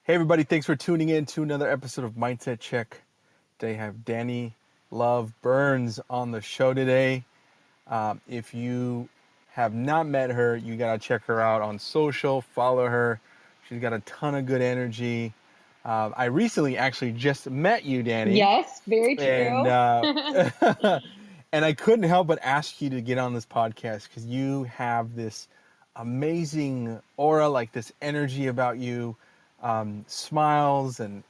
Hey everybody, thanks for tuning in to another episode of Mindset Check. Today I have Dani Love Burns on the show today. If you have not met her, you gotta check her out on social, follow her. She's got a ton of good energy. I recently actually just met you, Dani, Yes, very and true. and I couldn't help but ask you to get on this podcast because you have this amazing aura, like this energy about you, smiles and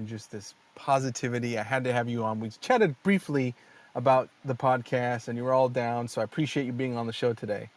just this positivity. I had to have you on. We chatted briefly about the podcast and you were all down, so I appreciate you being on the show today.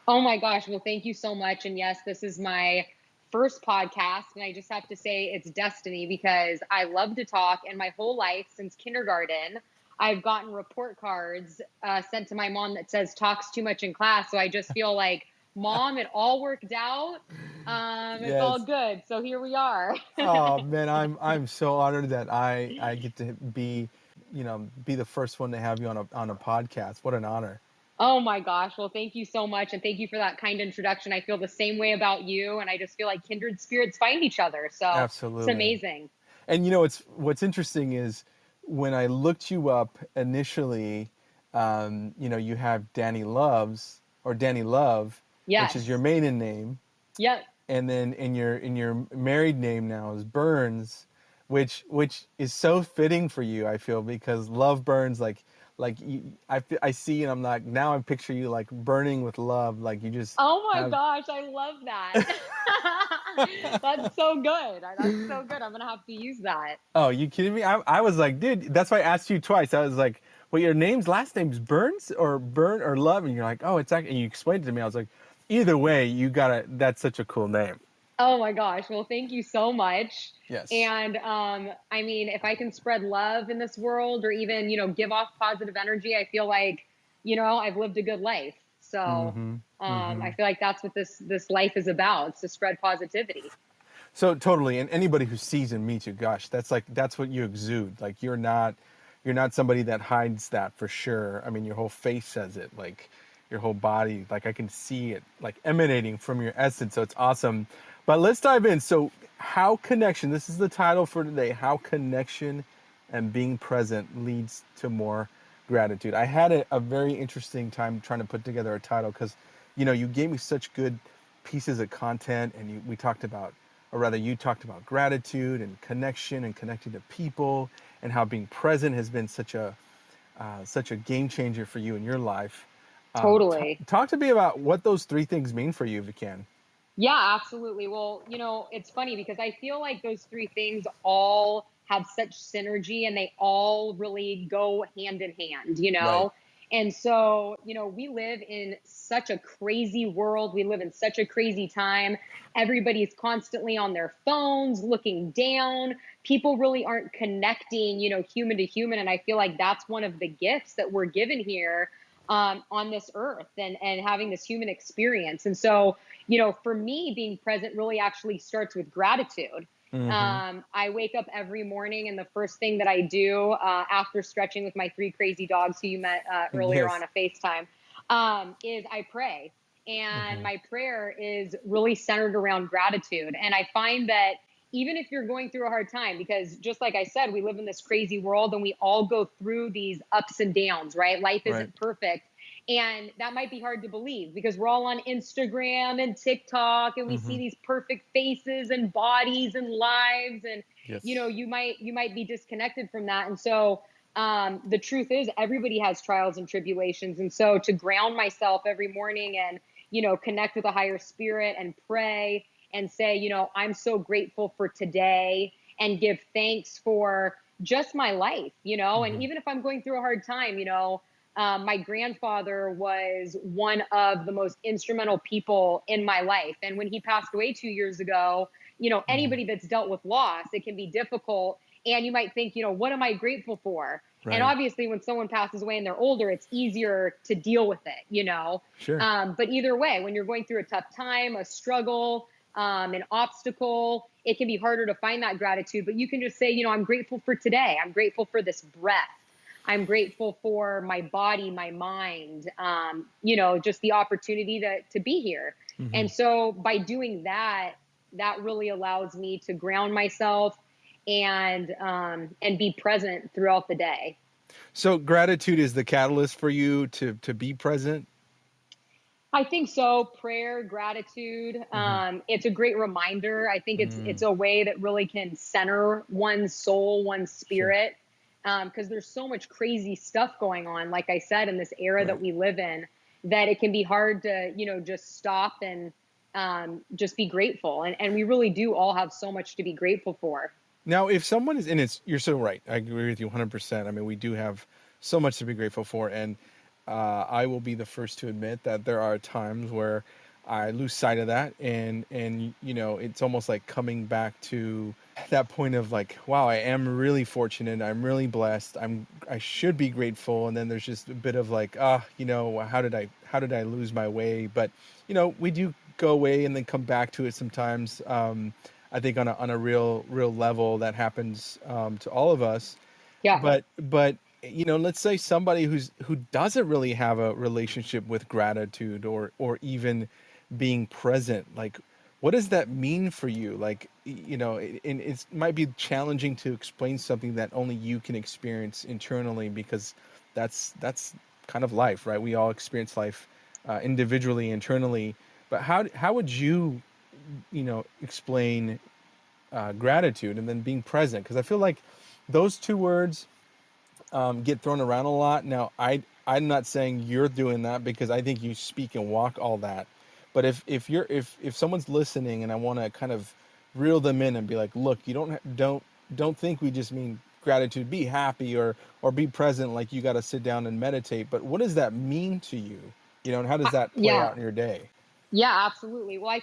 Oh my gosh. Well, thank you so much. And yes, this is my first podcast. And I just have to say it's destiny because I love to talk. And my whole life since kindergarten, I've gotten report cards sent to my mom that says talks too much in class. So I just feel like, Mom, it all worked out. It's all Yes. good. So here we are. Oh man, I'm so honored that I get to be the first one to have you on a podcast. What an honor. Oh my gosh. Well, thank you so much. And thank you for that kind introduction. I feel the same way about you. And I just feel like kindred spirits find each other. So it's Absolutely. amazing. And what's interesting is when I looked you up initially, you have Dani Love, which is your Yes. maiden name, Yep. and then in your married name now is Burns, which is so fitting for you. I feel because love burns like I see and I'm like now I picture you like burning with love, like you just Oh my have. gosh. I love that. That's so good. That's so good. I'm going to have to use that. Oh, you kidding me? I was like, dude, that's why I asked you twice. I was like, well, your last name's Burns or Burn or Love, and you're like, oh, it's actually. And you explained it to me. I was like, either way, that's such a cool name. Oh my gosh. Well, thank you so much. Yes. And I mean, if I can spread love in this world or even, give off positive energy, I feel like, I've lived a good life. So Mm-hmm. Mm-hmm. I feel like that's what this life is about. It's to spread positivity. So totally, and anybody who sees and meets you, gosh, that's what you exude. Like you're not somebody that hides that for sure. I mean, your whole face says it. Like your whole body, like I can see it, like emanating from your essence. So it's awesome. But let's dive in. So how connection? This is the title for today. How connection and being present leads to more gratitude. I had a very interesting time trying to put together a title because, you gave me such good pieces of content, and we talked about, or rather you talked about gratitude and connection and connecting to people and how being present has been such a game changer for you in your life. Totally. Talk to me about what those three things mean for you, if you can. Yeah, absolutely. Well, it's funny because I feel like those three things all have such synergy and they all really go hand in hand, Right. And so, we live in such a crazy world. We live in such a crazy time. Everybody's constantly on their phones, looking down. People really aren't connecting, human to human. And I feel like that's one of the gifts that we're given here on this earth and having this human experience. And so, for me, being present really actually starts with gratitude. Mm-hmm. I wake up every morning, and the first thing that I do after stretching with my three crazy dogs, who you met earlier on Yes. a FaceTime, is I pray. And Mm-hmm. my prayer is really centered around gratitude. And I find that even if you're going through a hard time, because just like I said, we live in this crazy world and we all go through these ups and downs, right? Life Right. isn't perfect. And that might be hard to believe because we're all on Instagram and TikTok and we Mm-hmm. see these perfect faces and bodies and lives. And, Yes. you might be disconnected from that. And so the truth is everybody has trials and tribulations. And so to ground myself every morning and, connect with a higher spirit and pray and say, I'm so grateful for today and give thanks for just my life, and Mm-hmm. even if I'm going through a hard time, my grandfather was one of the most instrumental people in my life. And when he passed away 2 years ago, Mm-hmm. anybody that's dealt with loss, it can be difficult. And you might think, what am I grateful for? And Right. obviously, when someone passes away and they're older, it's easier to deal with it. Sure. But either way, when you're going through a tough time, a struggle, an obstacle, it can be harder to find that gratitude. But you can just say, I'm grateful for today. I'm grateful for this breath. I'm grateful for my body, my mind, just the opportunity to be here. Mm-hmm. And so by doing that, that really allows me to ground myself and be present throughout the day. So gratitude is the catalyst for you to be present. I think so. Prayer, gratitude. Hmm. It's a great reminder. I think it's Mm, a way that really can center one's soul, one's sure. spirit, because there's so much crazy stuff going on. Like I said, in this era Right. that we live in, that it can be hard to just stop and just be grateful. And we really do all have so much to be grateful for. Now, if someone is, and it's, you're so right. I agree with you 100%. I mean, we do have so much to be grateful for. And I will be the first to admit that there are times where I lose sight of that. And, it's almost like coming back to that point of like, wow, I am really fortunate. I'm really blessed. I should be grateful. And then there's just a bit of like, how did I lose my way? But, we do go away and then come back to it sometimes. I think on a real level that happens to all of us. Yeah. But let's say somebody who doesn't really have a relationship with gratitude or even being present. Like, what does that mean for you? Like, and it might be challenging to explain something that only you can experience internally, because that's kind of life, right? We all experience life individually, internally. But how would you explain gratitude and then being present? Because I feel like those two words get thrown around a lot. Now, I'm not saying you're doing that, because I think you speak and walk all that. But if someone's listening and I want to kind of reel them in and be like, look, you don't think we just mean gratitude. Be happy or be present. Like, you got to sit down and meditate. But what does that mean to you? And how does that play Yeah. out in your day? Yeah, absolutely. Well, I'm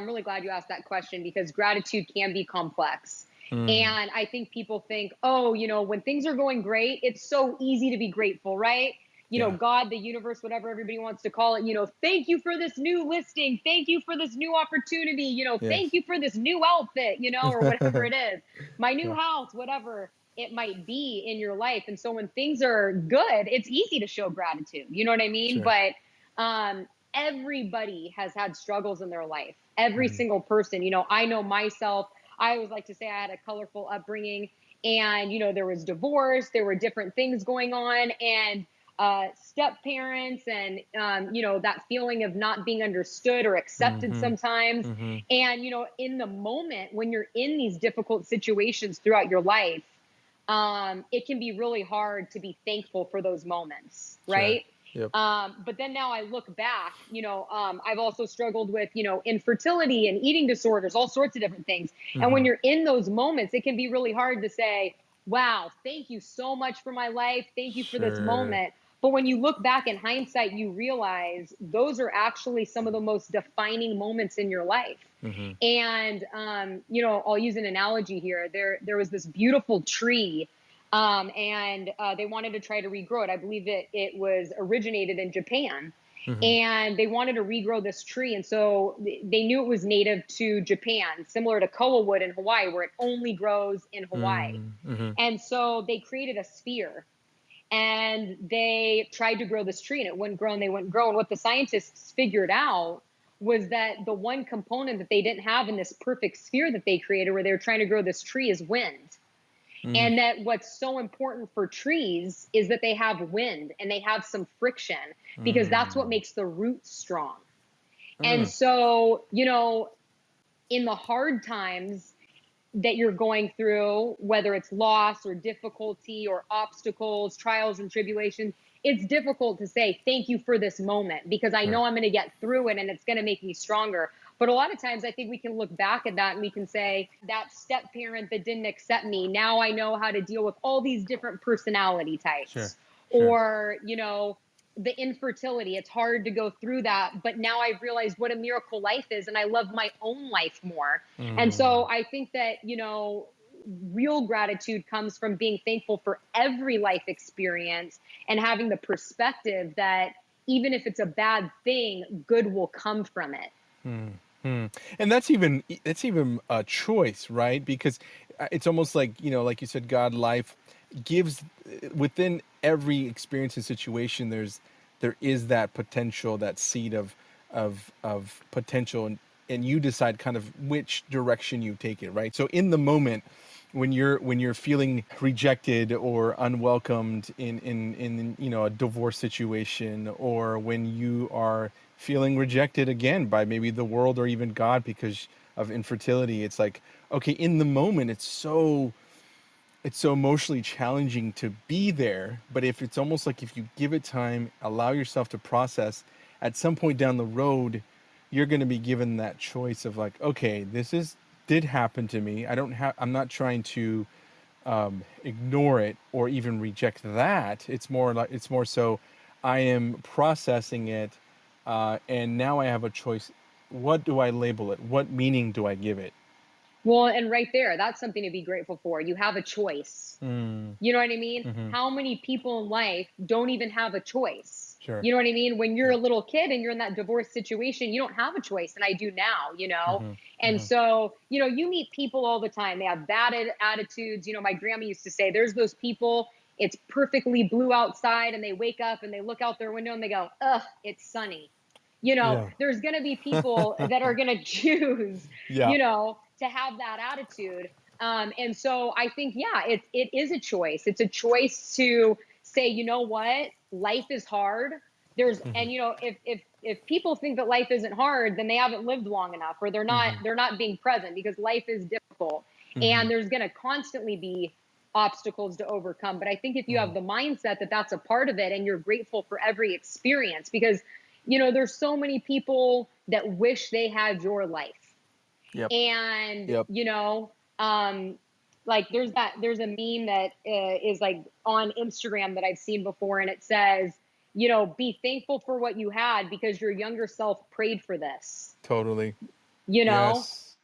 really glad you asked that question because gratitude can be complex. Mm, And I think people think, oh, when things are going great, it's so easy to be grateful, right? yeah. God, the universe, whatever everybody wants to call it, thank you for this new listing. Thank you for this new opportunity. Thank Yes. you for this new outfit, or whatever it is, my new Yeah. house, whatever it might be in your life. And so when things are good, it's easy to show gratitude. You know what I mean? Sure. But everybody has had struggles in their life. Every Hmm. single person, I know myself. I always like to say I had a colorful upbringing, and there was divorce, there were different things going on, and step parents, and that feeling of not being understood or accepted Hmm. sometimes. Hmm. And in the moment when you're in these difficult situations throughout your life, it can be really hard to be thankful for those moments, Sure. right? Yep. But then now I look back, I've also struggled with, infertility and eating disorders, all sorts of different things. And when Hmm. you're in those moments, it can be really hard to say, wow, thank you so much for my life. Thank you for this Sure. moment. But when you look back in hindsight, you realize those are actually some of the most defining moments in your life. Hmm. And I'll use an analogy here. There was this beautiful tree, and they wanted to try to regrow it. I believe it was originated in Japan, Hmm. and they wanted to regrow this tree. And so they knew it was native to Japan, similar to koa wood in Hawaii, where it only grows in Hawaii. Mm-hmm. And so they created a sphere, and they tried to grow this tree, and it wouldn't grow, and they wouldn't grow. And what the scientists figured out was that the one component that they didn't have in this perfect sphere that they created, where they were trying to grow this tree, is wind. Mm, And that what's so important for trees is that they have wind and they have some friction, because that's what mm, makes the roots strong. And mm, so, in the hard times that you're going through, whether it's loss or difficulty or obstacles, trials and tribulations, it's difficult to say thank you for this moment, because I sure. know I'm going to get through it and it's going to make me stronger. But a lot of times I think we can look back at that and we can say, that step parent that didn't accept me, now I know how to deal with all these different personality Sure. types. Sure. Or, the infertility, it's hard to go through that, but now I've realized what a miracle life is, and I love my own life more. And Mm, so I think that, real gratitude comes from being thankful for every life experience and having the perspective that even if it's a bad thing, good will come from it. mm, mm. And that's even a choice, right? Because it's almost like, like you said, God life gives within every experience and situation. There is that potential, that seed of potential and you decide kind of which direction you take it, right? So in the moment, when you're feeling rejected or unwelcomed in a divorce situation, or when you are feeling rejected again by maybe the world or even God because of infertility, it's like, okay, in the moment it's so emotionally challenging to be there. But if it's almost like, if you give it time, allow yourself to process, at some point down the road, you're going to be given that choice of like, okay, this is did happen to me. I'm not trying to ignore it or even reject that. It's more so I am processing it, and now I have a choice. What do I label it? What meaning do I give it? Well, and right there, that's something to be grateful for. You have a choice. Mm, You know what I mean? mm-hmm. How many people in life don't even have a choice? Sure. You know what I mean? When you're Yeah. a little kid and you're in that divorce situation, you don't have a choice. And I do now, you know? Mm-hmm. And Mm-hmm. so, you meet people all the time. They have bad attitudes. My grandma used to say, there's those people, it's perfectly blue outside, and they wake up and they look out their window and they go, ugh, it's sunny. Yeah. There's going to be people that are going to choose, Yeah. to have that attitude. And so I think, yeah, it is a choice. It's a choice to say, you know what, life is hard. Mm-hmm. And if people think that life isn't hard, then they haven't lived long enough, or Mm-hmm. they're not being present, because life is difficult, Mm-hmm. and there's going to constantly be obstacles to overcome. But I think if you Mm-hmm. have the mindset that that's a part of it, and you're grateful for every experience, because there's so many people that wish they had your life. Yep. And Yep. like there's a meme that is like on Instagram that I've seen before, and it says, be thankful for what you had, because your younger self prayed for this. Totally. you know Yes.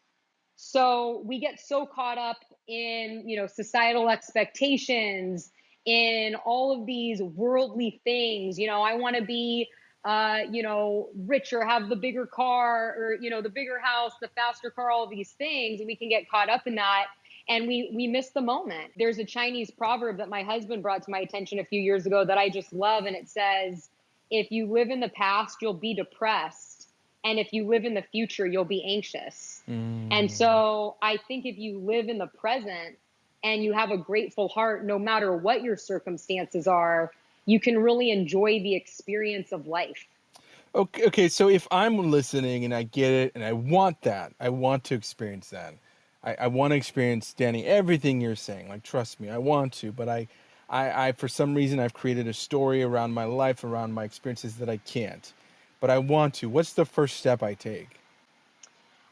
so we get so caught up in, societal expectations, in all of these worldly things. I want to be, richer, have the bigger car, or, the bigger house, the faster car, all of these things. And we can get caught up in that. And we miss the moment. There's a Chinese proverb that my husband brought to my attention a few years ago that I just love. And it says, if you live in the past, you'll be depressed. And if you live in the future, you'll be anxious. And Mm. so I think if you live in the present and you have a grateful heart, no matter what your circumstances are, you can really enjoy the experience of life. Okay, okay, so if I'm listening and I get it and I want that, I want to experience that. I want to experience, Danny, everything you're saying. Like, trust me, I want to, but for some reason, I've created a story around my life, around my experiences that I can't. But I want to. What's the first step I take?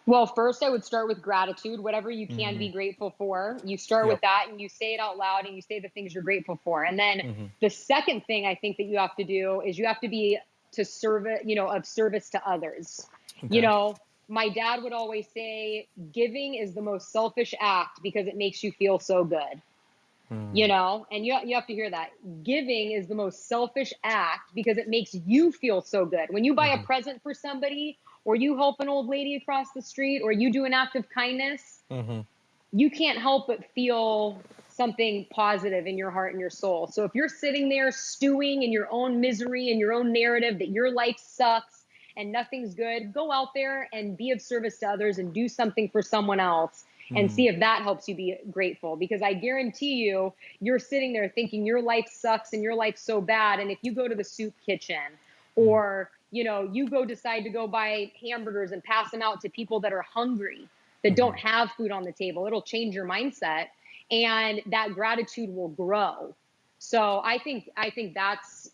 Well, first, I would start with gratitude. Whatever you can Mm-hmm. be grateful for, you start with Yep. that, and you say it out loud, and you say the things you're grateful for. And then Mm-hmm. the second thing I think that you have to do is you have to be to serve it, of service to others. You Okay. know, my dad would always say, giving is the most selfish act because it makes you feel so good. Mm. And you have to hear that. Giving is the most selfish act because it makes you feel so good. When you buy a Mm-hmm. present for somebody, or you help an old lady across the street, or you do an act of kindness, Mm-hmm. you can't help but feel something positive in your heart and your soul. So if you're sitting there stewing in your own misery and your own narrative that your life sucks and nothing's good, go out there and be of service to others and do something for someone else, and Mm. see if that helps you be grateful. Because I guarantee you, you're sitting there thinking your life sucks and your life's so bad. And if you go to the soup kitchen, Mm. or you go decide to go buy hamburgers and pass them out to people that are hungry, that Mm-hmm. don't have food on the table, it'll change your mindset, and that gratitude will grow. So I think that's,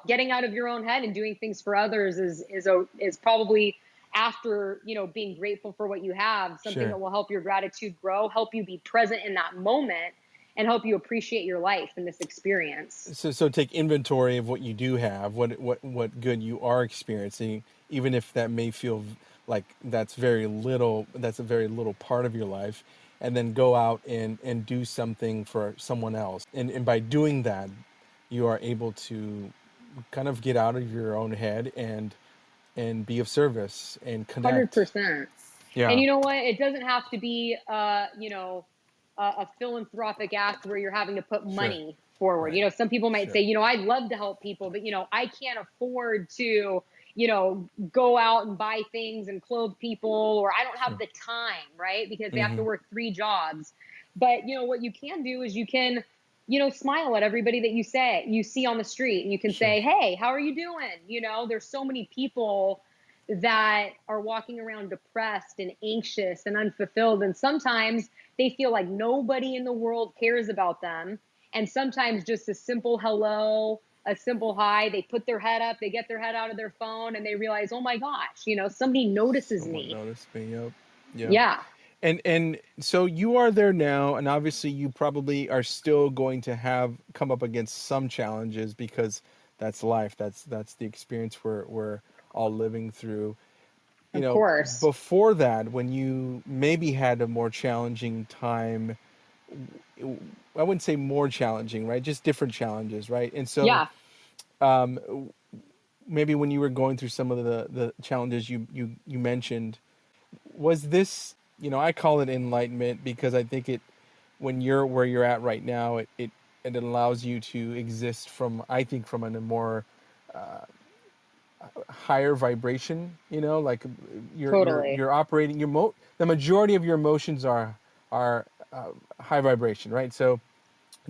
getting out of your own head and doing things for others is probably, after, being grateful for what you have, something Sure. that will help your gratitude grow, help you be present in that moment, and help you appreciate your life in this experience. So take inventory of what you do have, what good you are experiencing, even if that may feel like that's a very little part of your life, and then go out and do something for someone else. And by doing that, you are able to kind of get out of your own head and be of service and connect. 100%. And Yeah. you know what? It doesn't have to be, a philanthropic act where you're having to put Sure. money forward. Right. Some people might Sure. say, I'd love to help people, but I can't afford to go out and buy things and clothe people, or I don't have Sure. the time, right? Because they have to Hmm. work 3 jobs. But what you can do is you can, smile at everybody that you see on the street, and you can Sure. say, "Hey, how are you doing?" There's so many people that are walking around depressed and anxious and unfulfilled, and sometimes they feel like nobody in the world cares about them. And sometimes just a simple hello, a simple hi, they put their head up, they get their head out of their phone, and they realize, oh my gosh, somebody notices Someone me. noticed me. Yep. Yep. Yeah, And so you are there now, and obviously you probably are still going to have come up against some challenges because that's life. That's the experience we're all living through. of course. Before that, when you maybe had a more challenging time, I wouldn't say more challenging, right? Just different challenges, right? And so Yeah. maybe when you were going through some of the challenges you mentioned, was this, I call it enlightenment because I think it, when you're where you're at right now, it allows you to exist from, I think, from a more higher vibration, like Totally. you're operating the majority of your emotions are high vibration, right? So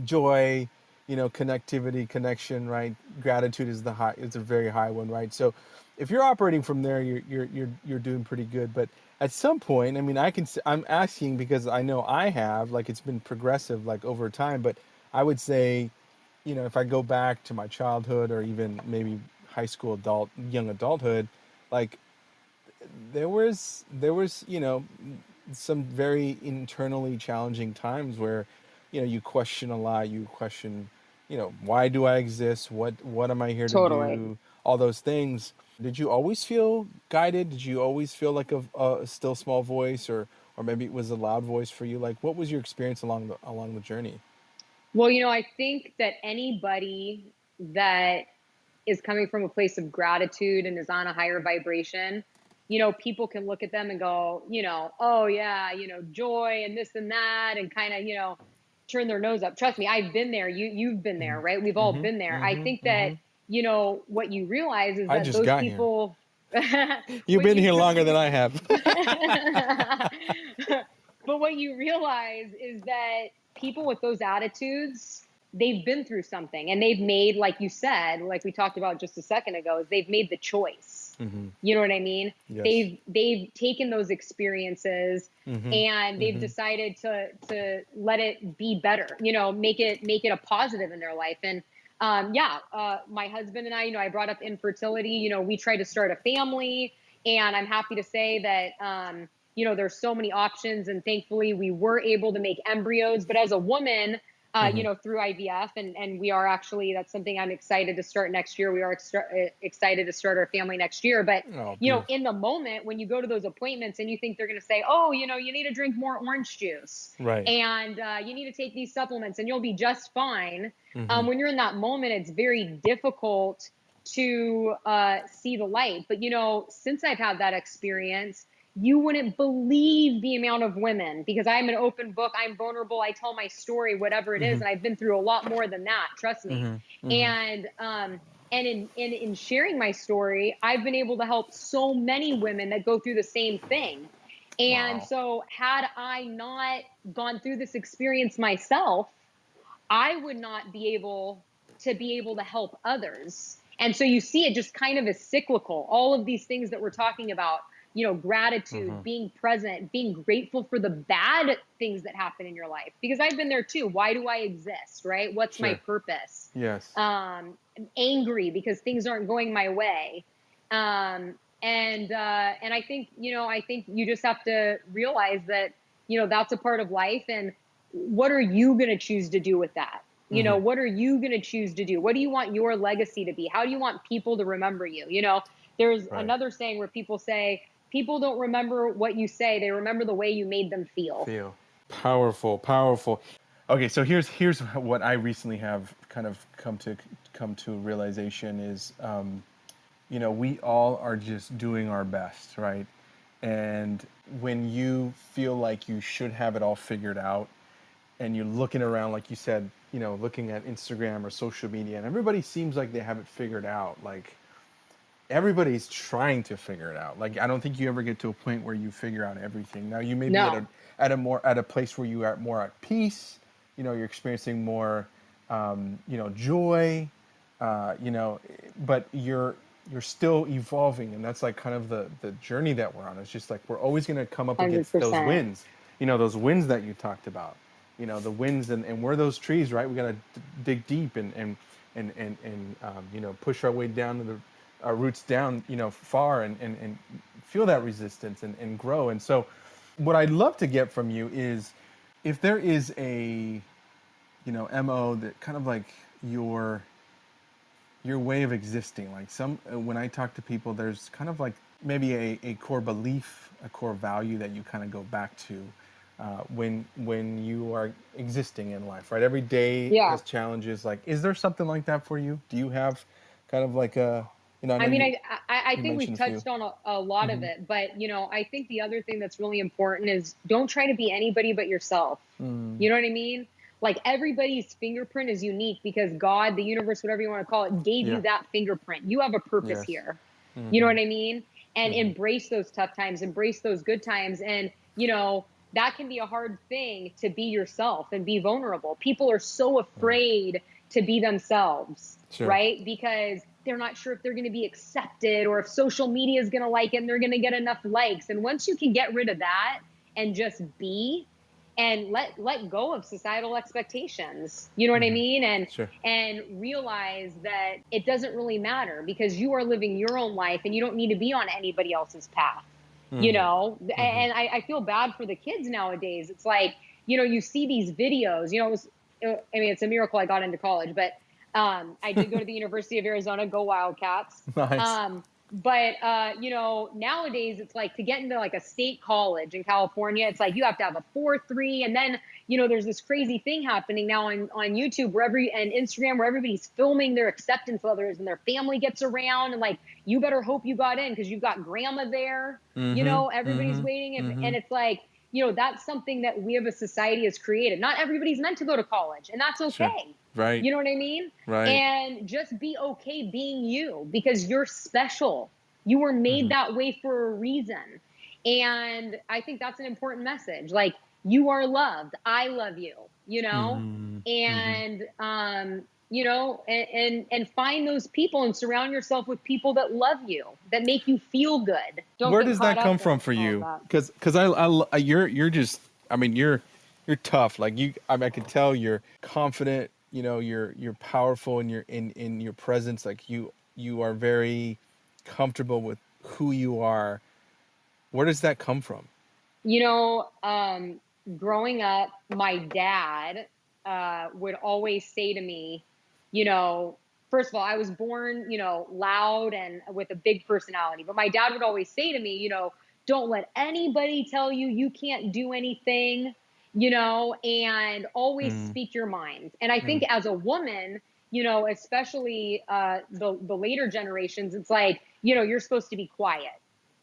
joy, connectivity, connection, right? Gratitude is a very high one, right? So if you're operating from there, you're doing pretty good. But at some point, I mean, I'm asking because I know I have, like, it's been progressive, like, over time. But I would say, if I go back to my childhood or even maybe high school, young adulthood, like, there was some very internally challenging times where you question a lot. You question, why do I exist? What am I here to Totally. do? All those things. Did you always feel guided? Did you always feel like a still small voice, or maybe it was a loud voice for you? Like, what was your experience along the journey? Well, I think that anybody that is coming from a place of gratitude and is on a higher vibration, people can look at them and go, oh yeah, joy and this and that, and kind of, turn their nose up. Trust me, I've been there. You've been there, right? We've all Mm-hmm. been there. I Mm-hmm. think that, Mm-hmm. what you realize is I that just those got here. people, You've what been you here longer than I have. but what you realize is that people with those attitudes, they've been through something, and they've made, like you said, like we talked about just a second ago, is they've made the choice. Mm-hmm. You know what I mean? Yes. They've taken those experiences, Mm-hmm. and they've Mm-hmm. decided to let it be better, make it a positive in their life. And yeah, my husband and I brought up infertility. We tried to start a family, and I'm happy to say that there's so many options, and thankfully we were able to make embryos. But as a woman, Mm-hmm. through IVF, and we are actually, that's something I'm excited to start next year. We are excited to start our family next year. But Oh, beautiful. in the moment when you go to those appointments and you think they're going to say, oh, you need to drink more orange juice, Right. and you need to take these supplements, and you'll be just fine. Mm-hmm. When you're in that moment, it's very difficult to see the light. But since I've had that experience, you wouldn't believe the amount of women, because I'm an open book, I'm vulnerable, I tell my story, whatever it is, Mm-hmm. and I've been through a lot more than that, trust me. Mm-hmm. Mm-hmm. And in sharing my story, I've been able to help so many women that go through the same thing. And Wow. so had I not gone through this experience myself, I would not be able to help others. And so you see it just kind of as cyclical. All of these things that we're talking about, Mm-hmm. gratitude, being present, being grateful for the bad things that happen in your life. Because I've been there too. Why do I exist? Right? What's my Sure. purpose? Yes. I'm angry because things aren't going my way. And I think you just have to realize that, that's a part of life. And what are you going to choose to do with that? Mm-hmm. What are you going to choose to do? What do you want your legacy to be? How do you want people to remember you? There's Right. another saying where people say, people don't remember what you say, they remember the way you made them feel. Feel powerful, powerful. Okay, so here's what I recently have kind of come to realization is, we all are just doing our best, right? And when you feel like you should have it all figured out, and you're looking around, like you said, looking at Instagram or social media, and everybody seems like they have it figured out, like, everybody's trying to figure it out. Like I don't think you ever get to a point where you figure out everything. Now you may be No, at a place where you are more at peace. You know, you're experiencing more, joy. You know, but you're still evolving, and that's like kind of the journey that we're on. It's just like we're always going to come up against those 100%. wins. You know, those wins that you talked about. You know, the wins, and we're those trees, right? We got to dig deep and push our way down to our roots down, far, and feel that resistance and grow. And so what I'd love to get from you is if there is a, MO that kind of like your your way of existing. Like when I talk to people, there's kind of like maybe a core belief, a core value that you kind of go back to when you are existing in life, right? Every day Yeah. has challenges. Like, is there something like that for you? Do you have kind of like a, I I know mean, I you think we've mentioned a few. touched on a lot of Mm-hmm. it, but I think the other thing that's really important is don't try to be anybody but yourself. Mm, You know what I mean? Like everybody's fingerprint is unique because God, the universe, whatever you want to call it, gave yeah. you that fingerprint. You have a purpose Yes. here. You know Mm-hmm. what I mean? And Mm-hmm. embrace those tough times, embrace those good times. And, that can be a hard thing to be yourself and be vulnerable. People are so Right. afraid to be themselves, Sure. right? Because they're not sure if they're going to be accepted or if social media is going to like it and they're going to get enough likes. And once you can get rid of that and just be, and let go of societal expectations, you know what I Mm-hmm. mean, Sure. and realize that it doesn't really matter because you are living your own life and you don't need to be on anybody else's path. Mm-hmm. Mm-hmm. And I feel bad for the kids nowadays. It's like, you see these videos. I mean, it's a miracle I got into college, but I did go to the University of Arizona. Go Wildcats. Nice. But nowadays it's like to get into like a state college in California, it's like you have to have a 4.3, and then there's this crazy thing happening now on YouTube and Instagram where everybody's filming their acceptance letters and their family gets around, and like you better hope you got in because you've got grandma there. Mm-hmm. Everybody's Mm-hmm. waiting, Mm-hmm. and it's like that's something that we as a society has created. Not everybody's meant to go to college, and that's Sure. okay. Right. You know what I mean? Right. And just be okay being you because you're special. You were made Mm-hmm. that way for a reason. And I think that's an important message. Like, you are loved. I love you, Mm-hmm. Mm-hmm. and and find those people and surround yourself with people that love you, that make you feel good. Don't Where get does caught that up come in from for all of you? that. Because you're just, I mean, you're tough. Like I mean, I can tell you're confident. You know, you're powerful in your presence. Like you are very comfortable with who you are. Where does that come from? You know, growing up, my dad would always say to me, first of all, I was born, loud and with a big personality. But my dad would always say to me, don't let anybody tell you you can't do anything, and always Mm, speak your mind. And I think mm, as a woman, especially the later generations, it's like, you're supposed to be quiet.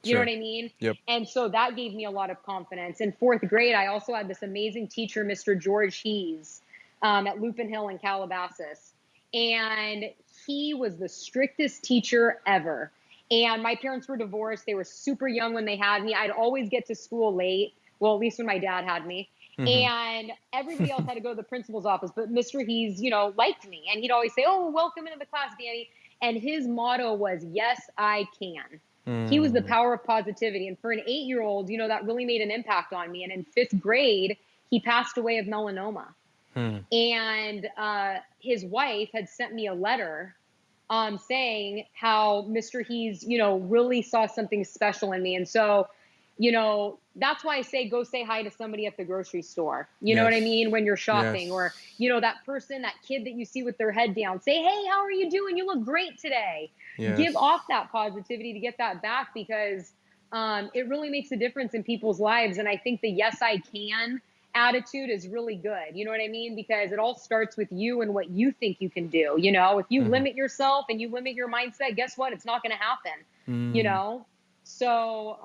You know what sure. I mean? Yep. And so that gave me a lot of confidence. In fourth grade, I also had this amazing teacher, Mr. George Hees, at Lupin Hill in Calabasas. And he was the strictest teacher ever. And my parents were divorced. They were super young when they had me. I'd always get to school late. Well, at least when my dad had me. Mm-hmm. And everybody else had to go to the principal's office. But Mr. Hees, liked me. And he'd always say, "Oh, welcome into the class, Dani." And his motto was, "Yes, I can." He was the Mm, power of positivity. And for an 8-year old, that really made an impact on me. And in fifth grade, he passed away of melanoma. mm, And his wife had sent me a letter saying how Mr. Hees, really saw something special in me. And so, that's why I say go say hi to somebody at the grocery store. You know what I yes. mean? When you're shopping, or, Yes. that person, that kid that you see with their head down, say, "Hey, how are you doing? You look great today." Give Yes. off that positivity to get that back because it really makes a difference in people's lives. And I think the yes, I can attitude is really good. You know what I mean? Because it all starts with you and what you think you can do. If you Mm-hmm. limit yourself and you limit your mindset, guess what? It's not going to happen. You Mm, know? So,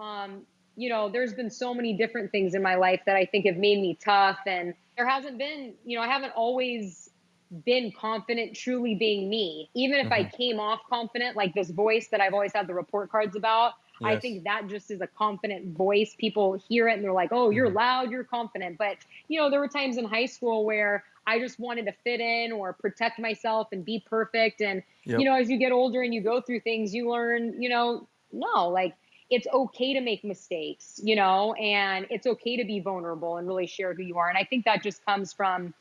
there's been so many different things in my life that I think have made me tough. And there hasn't been, I haven't always been confident truly being me. Even if I Hmm. came off confident, like this voice that I've always had the report cards about, I Yes. think that just is a confident voice. People hear it and they're like, oh, you're Hmm. loud, you're confident. But, there were times in high school where I just wanted to fit in or protect myself and be perfect. And, Yep. as you get older and you go through things, you learn, no, like it's okay to make mistakes, and it's okay to be vulnerable and really share who you are. And I think that just comes from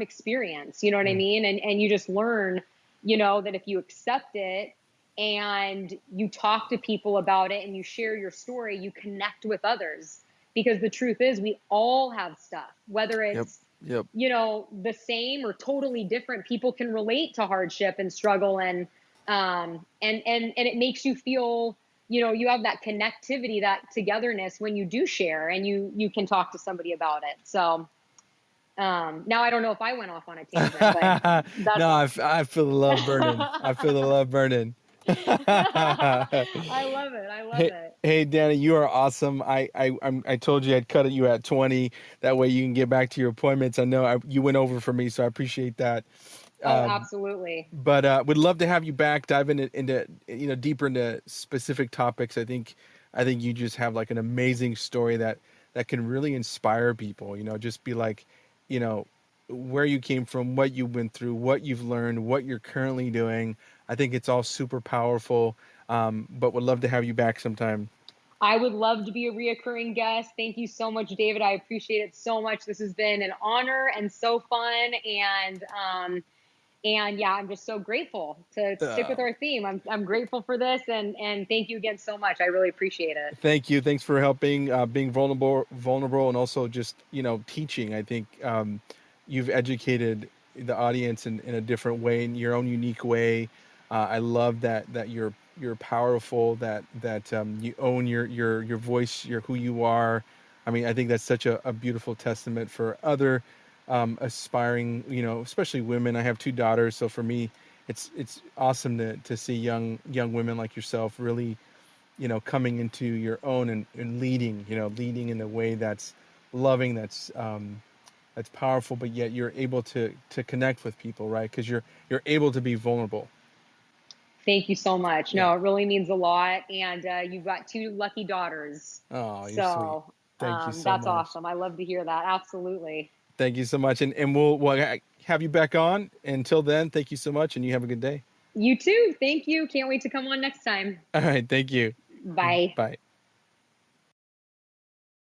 experience, you know what I Mm. mean? And you just learn, that if you accept it and you talk to people about it and you share your story, you connect with others. Because the truth is, we all have stuff, whether Yep. it's, Yep. the same or totally different. People can relate to hardship and struggle, and it makes you feel, you have that connectivity, that togetherness when you do share and you can talk to somebody about it. So now I don't know if I went off on a tangent, but No, that's I feel the love burning. I feel the love burning. I love it. I love Hey, it. hey, Danny, you are awesome. I told you I'd cut you at 20. That way you can get back to your appointments. I know you went over for me, so I appreciate that. Oh, Um, absolutely. but would love to have you back, dive into deeper into specific topics. I think you just have like an amazing story that can really inspire people. Just be like, you know, where you came from, what you went through, what you've learned, what you're currently doing. I think it's all super powerful. But would love to have you back sometime. I would love to be a reoccurring guest. Thank you so much, David. I appreciate it so much. This has been an honor and so fun. And yeah, I'm just so grateful to stick Uh, with our theme. I'm grateful for this, and thank you again so much. I really appreciate it. Thank you. Thanks for helping, being vulnerable, and also just teaching. I think you've educated the audience in a different way, in your own unique way. I love that you're powerful. That you own your voice, your who you are. I mean, I think that's such a beautiful testament for other aspiring, especially women. I have two daughters, so for me, it's awesome to see young women like yourself really coming into your own and leading, leading in a way that's loving, that's powerful, but yet you're able to connect with people, right? Because you're able to be vulnerable. Thank you so much. Yeah. No, it really means a lot. And you've got two lucky daughters. Oh, you're sweet. So Thank you so that's much. awesome. I love to hear that. Absolutely. Thank you so much, and we'll have you back on. Until then, thank you so much, and you have a good day. You too. Thank you. Can't wait to come on next time. All right, thank you. Bye. Bye.